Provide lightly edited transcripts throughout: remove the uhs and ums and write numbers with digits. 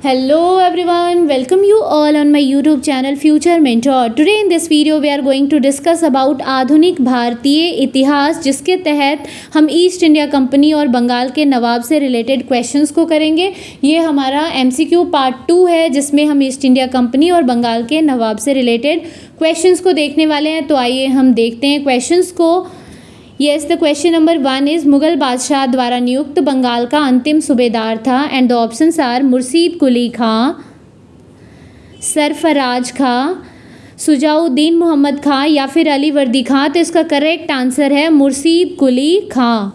Hello everyone, welcome you all on my YouTube channel Future Mentor. Today in this video we are going to discuss about आधुनिक भारतीय इतिहास, जिसके तहत हम east India company और बंगाल के नवाब से रिलेटेड क्वेश्चंस को करेंगे। ये हमारा MCQ पार्ट 2 है, जिसमें हम ईस्ट इंडिया कंपनी और बंगाल के नवाब से रिलेटेड क्वेश्चंस को देखने वाले हैं। तो आइए हम देखते हैं क्वेश्चंस को। Yes, the question number 1 is Mughal बादशाह द्वारा नियुक्त बंगाल का अंतिम सूबेदार था and the options are Murshid Quli Khan, Sarfaraz Khan, Shujauddin Mohammad Khan या फिर अली वर्दी खां। तो इसका करेक्ट आंसर है मुर्शीद कुली खां।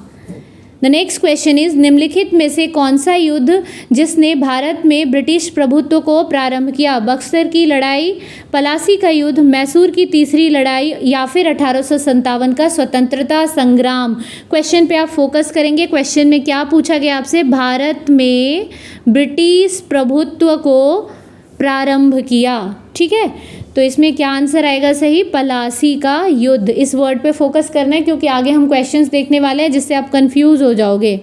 द नेक्स्ट क्वेश्चन इज निम्नलिखित में से कौन सा युद्ध जिसने भारत में ब्रिटिश प्रभुत्व को प्रारंभ किया? बक्सर की लड़ाई, पलासी का युद्ध, मैसूर की तीसरी लड़ाई या फिर 1857 का स्वतंत्रता संग्राम। क्वेश्चन पे आप फोकस करेंगे। क्वेश्चन में क्या पूछा गया आपसे? भारत में ब्रिटिश प्रभुत्व को प्रारंभ किया। ठीक है, तो इसमें क्या आंसर आएगा सही? पलासी का युद्ध। इस वर्ड पे फोकस करना है क्योंकि आगे हम क्वेश्चंस देखने वाले हैं जिससे आप कंफ्यूज हो जाओगे।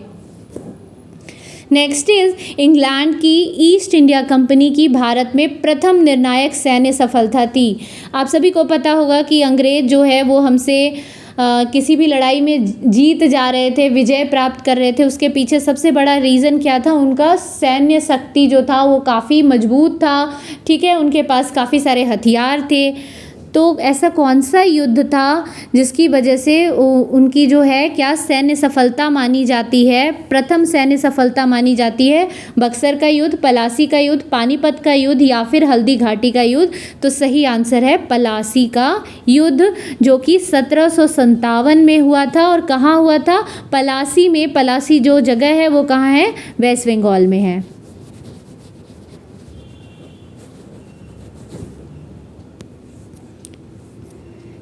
नेक्स्ट इज इंग्लैंड की ईस्ट इंडिया कंपनी की भारत में प्रथम निर्णायक सैन्य सफलता थी। आप सभी को पता होगा कि अंग्रेज जो है वो हमसे किसी भी लड़ाई में जीत जा रहे थे, विजय प्राप्त कर रहे थे, उसके पीछे सबसे बड़ा रीज़न क्या था? उनका सैन्य शक्ति जो था वो काफ़ी मजबूत था। ठीक है, उनके पास काफ़ी सारे हथियार थे। तो ऐसा कौन सा युद्ध था जिसकी वजह से उनकी जो है क्या सैन्य सफलता मानी जाती है? प्रथम सैन्य सफलता मानी जाती है बक्सर का युद्ध, पलासी का युद्ध, पानीपत का युद्ध या फिर हल्दी घाटी का युद्ध। तो सही आंसर है पलासी का युद्ध, जो कि 1757 में हुआ था। और कहाँ हुआ था? पलासी में। पलासी जो जगह है वो कहाँ है? वेस्ट बंगाल में है।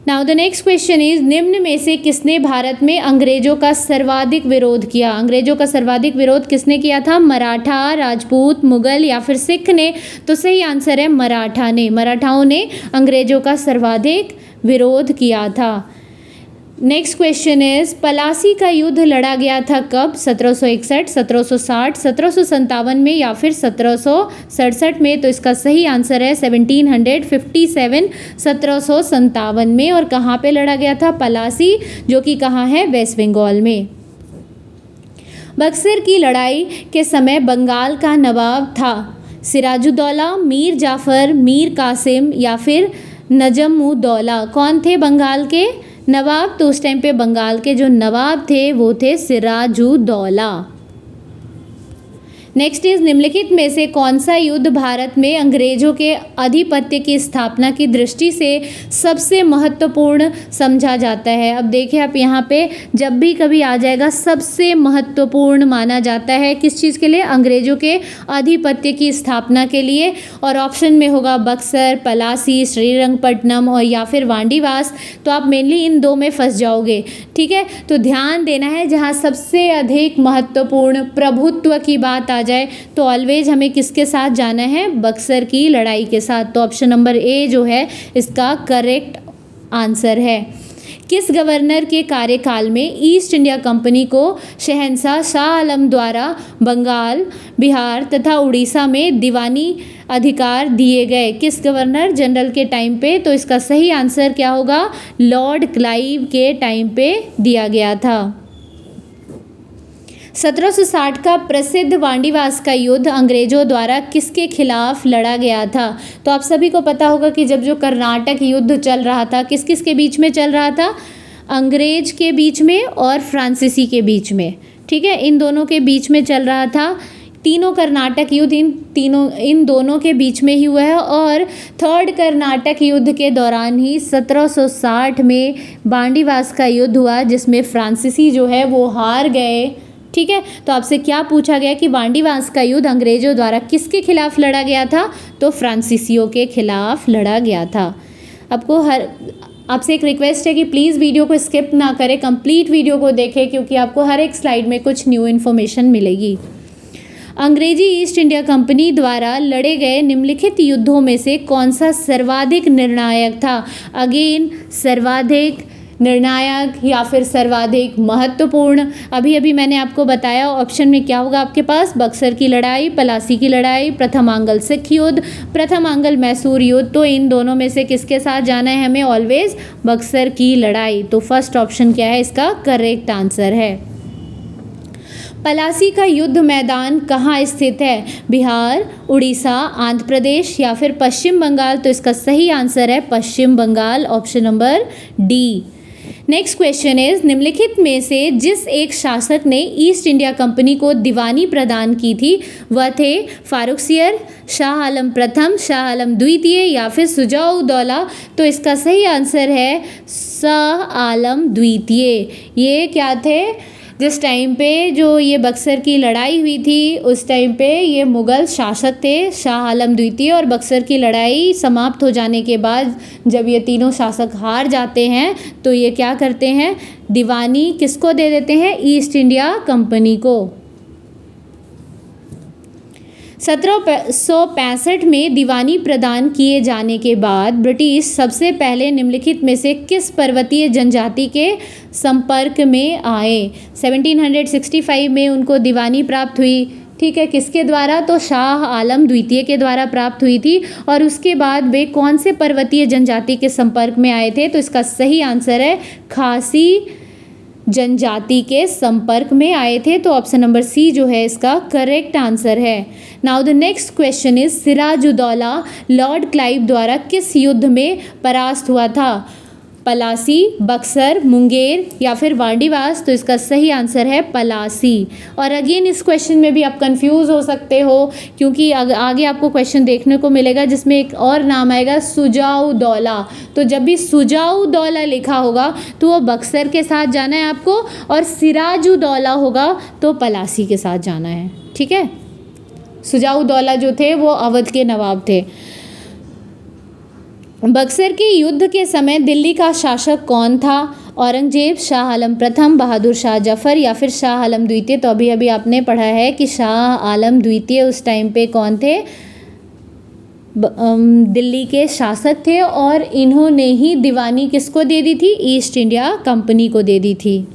Now the next question is निम्न में से किसने भारत में अंग्रेजों का सर्वाधिक विरोध किया? अंग्रेजों का सर्वाधिक विरोध किसने किया था? मराठा, राजपूत, मुगल या फिर सिख ने? तो सही आंसर है मराठा ने। मराठाओं ने अंग्रेजों का सर्वाधिक विरोध किया था। नेक्स्ट क्वेश्चन इज पलासी का युद्ध लड़ा गया था कब? 1761, 1760, 1757 में या फिर 1767 में? तो इसका सही आंसर है 1757, 1757 में। और कहाँ पे लड़ा गया था? पलासी, जो कि कहाँ है? वेस्ट बंगाल में। बक्सर की लड़ाई के समय बंगाल का नवाब था सिराजुद्दौला, मीर जाफर, मीर कासिम या फिर नजमुद्दौला। कौन थे बंगाल के नवाब? तो उस टाइम पे बंगाल के जो नवाब थे वो थे सिराजुद्दौला। नेक्स्ट इज निम्नलिखित में से कौन सा युद्ध भारत में अंग्रेजों के आधिपत्य की स्थापना की दृष्टि से सबसे महत्वपूर्ण समझा जाता है? अब देखिए आप यहाँ पे जब भी कभी आ जाएगा सबसे महत्वपूर्ण माना जाता है किस चीज़ के लिए? अंग्रेजों के आधिपत्य की स्थापना के लिए। और ऑप्शन में होगा बक्सर, पलासी, श्रीरंगपट्टनम और या फिर वांडीवास। तो आप मेनली इन दो में फंस जाओगे। ठीक है, तो ध्यान देना है जहाँ सबसे अधिक महत्वपूर्ण प्रभुत्व की बात आ जाए तो ऑलवेज हमें किसके साथ जाना है? बक्सर की लड़ाई के साथ। तो ऑप्शन नंबर ए जो है इसका करेक्ट आंसर है। किस गवर्नर के कार्यकाल में ईस्ट इंडिया कंपनी को शहंशाह शाह आलम द्वारा बंगाल, बिहार तथा उड़ीसा में दीवानी अधिकार दिए गए? किस गवर्नर जनरल के टाइम पे? तो इसका सही आंसर क्या होगा? लॉर्ड क्लाइव के टाइम पे दिया गया था। 1760 का प्रसिद्ध वांडीवास का युद्ध अंग्रेजों द्वारा किसके खिलाफ लड़ा गया था? तो आप सभी को पता होगा कि जब जो कर्नाटक युद्ध चल रहा था, किस किस के बीच में चल रहा था? अंग्रेज के बीच में और फ्रांसीसी के बीच में। ठीक है, इन दोनों के बीच में चल रहा था। तीनों कर्नाटक युद्ध इन दोनों के बीच में ही हुआ है। और थर्ड कर्नाटक युद्ध के दौरान ही 1760 में वांडीवास का युद्ध हुआ, जिसमें फ्रांसीसी जो है वो हार गए। ठीक है, तो आपसे क्या पूछा गया कि वांडीवास का युद्ध अंग्रेजों द्वारा किसके खिलाफ लड़ा गया था? तो फ्रांसीसियों के खिलाफ लड़ा गया था। आपसे एक रिक्वेस्ट है कि प्लीज़ वीडियो को स्किप ना करें, कंप्लीट वीडियो को देखें क्योंकि आपको हर एक स्लाइड में कुछ न्यू इन्फॉर्मेशन मिलेगी। अंग्रेजी ईस्ट इंडिया कंपनी द्वारा लड़े गए निम्नलिखित युद्धों में से कौन सा सर्वाधिक निर्णायक था? अगेन सर्वाधिक निर्णायक या फिर सर्वाधिक महत्वपूर्ण? अभी अभी मैंने आपको बताया ऑप्शन में क्या होगा आपके पास, बक्सर की लड़ाई, पलासी की लड़ाई, प्रथम आंग्ल सिख युद्ध, प्रथम आंग्ल मैसूर युद्ध। तो इन दोनों में से किसके साथ जाना है हमें? ऑलवेज बक्सर की लड़ाई। तो फर्स्ट ऑप्शन क्या है इसका करेक्ट आंसर है। पलासी का युद्ध मैदान कहाँ स्थित है? बिहार, उड़ीसा, आंध्र प्रदेश या फिर पश्चिम बंगाल? तो इसका सही आंसर है Paschim Bengal, option number D. Next question is, निम्नलिखित में से जिस एक शासक ने ईस्ट इंडिया कंपनी को दीवानी प्रदान की थी वह थे फारुखसियर, शाह आलम प्रथम, शाह आलम द्वितीय या फिर शुजा-उद-दौला? तो इसका सही आंसर है शाह आलम द्वितीय। ये क्या थे? जिस टाइम पे जो ये बक्सर की लड़ाई हुई थी उस टाइम पे ये मुग़ल शासक थे शाह आलम द्वितीय, और बक्सर की लड़ाई समाप्त हो जाने के बाद जब ये तीनों शासक हार जाते हैं तो ये क्या करते हैं, दीवानी किसको दे देते हैं? ईस्ट इंडिया कंपनी को। 1765 में दीवानी प्रदान किए जाने के बाद ब्रिटिश सबसे पहले निम्नलिखित में से किस पर्वतीय जनजाति के संपर्क में आए? 1765 में उनको दीवानी प्राप्त हुई, ठीक है, किसके द्वारा? तो शाह आलम द्वितीय के द्वारा प्राप्त हुई थी। और उसके बाद वे कौन से पर्वतीय जनजाति के संपर्क में आए थे? तो इसका सही आंसर है खासी जनजाति के संपर्क में आए थे। तो ऑप्शन नंबर सी जो है इसका करेक्ट आंसर है। Now the next question is, Sirajuddaulah lord Clive द्वारा किस युद्ध में परास्त हुआ था? पलासी, बक्सर, मुंगेर या फिर वांडीवास? तो इसका सही आंसर है पलासी। और अगेन इस क्वेश्चन में भी आप कंफ्यूज हो सकते हो क्योंकि आगे आपको क्वेश्चन देखने को मिलेगा जिसमें एक और नाम आएगा शुजा-उद-दौला। तो जब भी शुजा-उद-दौला लिखा होगा तो वो बक्सर के साथ जाना है आपको, और सिराजुद्दौला होगा तो पलासी के साथ जाना है, ठीक है। शुजा-उद-दौला जो थे वो अवध के नवाब थे। बक्सर के युद्ध के समय दिल्ली का शासक कौन था? औरंगजेब, शाह आलम प्रथम, बहादुर शाह जफर या फिर शाह आलम द्वितीय? तो अभी अभी आपने पढ़ा है कि शाह आलम द्वितीय उस टाइम पे कौन थे? दिल्ली के शासक थे, और इन्होंने ही दीवानी किसको दे दी थी? ईस्ट इंडिया कंपनी को दे दी थी।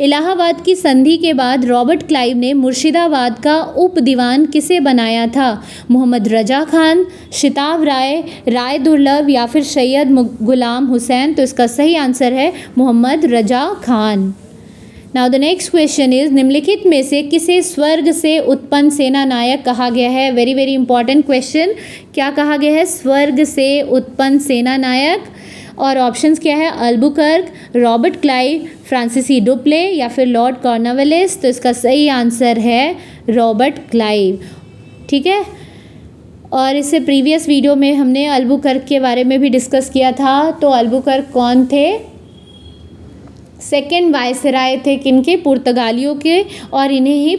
इलाहाबाद की संधि के बाद रॉबर्ट क्लाइव ने मुर्शिदाबाद का उप दीवान किसे बनाया था? मोहम्मद रजा खान, शिताब राय, राय दुर्लभ या फिर सैयद गुलाम हुसैन? तो इसका सही आंसर है Mohammad Raza Khan. Now the next question is, निम्नलिखित में से किसे स्वर्ग से उत्पन्न सेना नायक कहा गया है? Very very important question. क्या कहा गया है? स्वर्ग से उत्पन्न सेना नायक। और ऑप्शंस क्या है? अल्बुकर्क, रॉबर्ट क्लाइव, फ्रांसीसी डुप्ले या फिर लॉर्ड कॉर्नवालिस? तो इसका सही आंसर है रॉबर्ट क्लाइव, ठीक है। और इससे प्रीवियस वीडियो में हमने अल्बुकर्क के बारे में भी डिस्कस किया था। तो अल्बुकर्क कौन थे? सेकेंड वायसराय थे किनके? पुर्तगालियों के, और इन्हें ही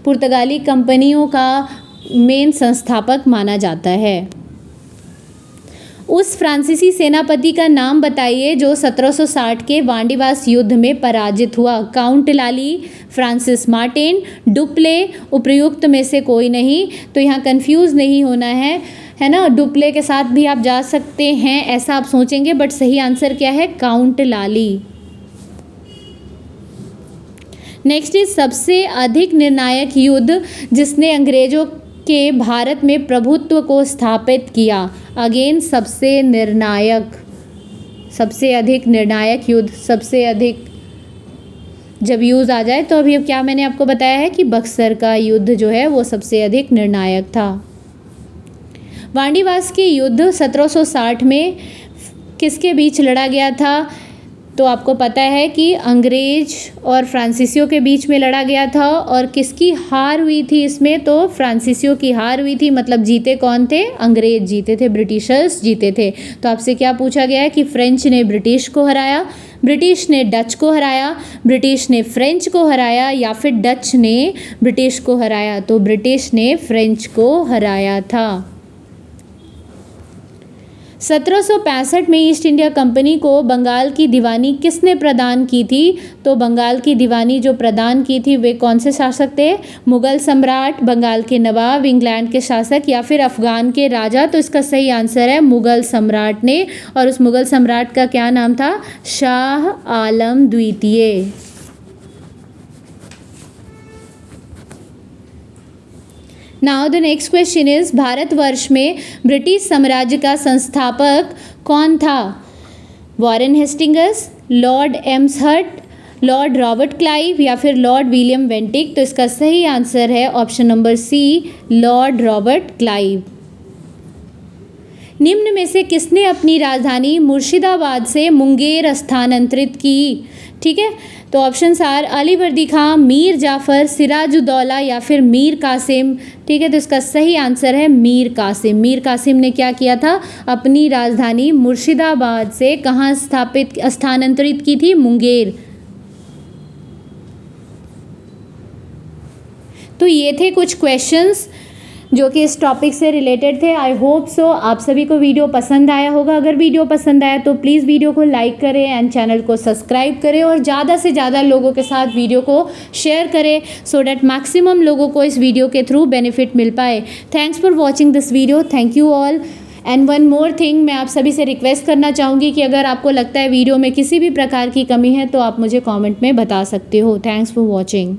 पुर्तगाली कंपनियों का मेन संस्थापक माना जाता है। उस फ्रांसीसी सेनापति का नाम बताइए जो 1760 के वांडीवास युद्ध में पराजित हुआ। काउंट लाली, फ्रांसिस मार्टिन, डुप्ले, उपर्युक्त में से कोई नहीं। तो यहाँ कंफ्यूज नहीं होना है ना। डुप्ले के साथ भी आप जा सकते हैं ऐसा आप सोचेंगे, बट सही आंसर क्या है? Count Lali. नेक्स्ट इज, सबसे अधिक निर्णायक युद्ध जिसने अंग्रेजों के भारत में प्रभुत्व को स्थापित किया। अगेन सबसे अधिक निर्णायक युद्ध, सबसे अधिक जब यूज़ आ जाए तो अभी क्या मैंने आपको बताया है कि बक्सर का युद्ध जो है वो सबसे अधिक निर्णायक था। वांडीवास के युद्ध 1760 में किसके बीच लड़ा गया था? तो आपको पता है कि अंग्रेज और फ्रांसीसियों के बीच में लड़ा गया था। और किसकी हार हुई थी इसमें? तो फ्रांसीसियों की हार हुई थी। मतलब जीते कौन थे? अंग्रेज जीते थे, ब्रिटिशर्स जीते थे। तो आपसे क्या पूछा गया है कि फ्रेंच ने ब्रिटिश को हराया, ब्रिटिश ने डच को हराया, ब्रिटिश ने फ्रेंच को हराया या फिर डच ने ब्रिटिश को हराया? तो ब्रिटिश ने फ्रेंच को हराया था। 1765 में ईस्ट इंडिया कंपनी को बंगाल की दीवानी किसने प्रदान की थी? तो बंगाल की दीवानी जो प्रदान की थी वे कौन से शासक थे? मुगल सम्राट, बंगाल के नवाब, इंग्लैंड के शासक या फिर अफगान के राजा। तो इसका सही आंसर है मुगल सम्राट ने, और उस मुगल सम्राट का क्या नाम था? शाह आलम द्वितीय। Now the next question is, Bharatvarsh में ब्रिटिश साम्राज्य का संस्थापक कौन था? Warren Hastings, Lord Amherst, Lord Robert Clive या फिर लॉर्ड विलियम बेंटिक। तो इसका सही आंसर है option number C, lord Robert Clive. निम्न में से किसने अपनी राजधानी मुर्शिदाबाद से मुंगेर स्थानांतरित की? ठीक है, तो ऑप्शंस आर अली वर्दी खां, मीर जाफ़र, सिराजुद्दौला या फिर मीर कासिम। ठीक है, तो इसका सही आंसर है मीर कासिम। मीर कासिम ने क्या किया था? अपनी राजधानी मुर्शिदाबाद से कहाँ स्थानांतरित की थी? मुंगेर। तो ये थे कुछ क्वेश्चंस जो कि इस टॉपिक से रिलेटेड थे। आई होप सो आप सभी को वीडियो पसंद आया होगा। अगर वीडियो पसंद आया तो प्लीज़ वीडियो को लाइक करें एंड चैनल को सब्सक्राइब करें और ज़्यादा से ज़्यादा लोगों के साथ वीडियो को शेयर करें सो डैट मैक्सिमम लोगों को इस वीडियो के थ्रू बेनिफिट मिल पाए। Thanks for watching this video. Thank you all. And one more thing, मैं आप सभी से रिक्वेस्ट करना चाहूँगी कि अगर आपको लगता है वीडियो में किसी भी प्रकार की कमी है तो आप मुझे कॉमेंट में बता सकते हो। Thanks for watching.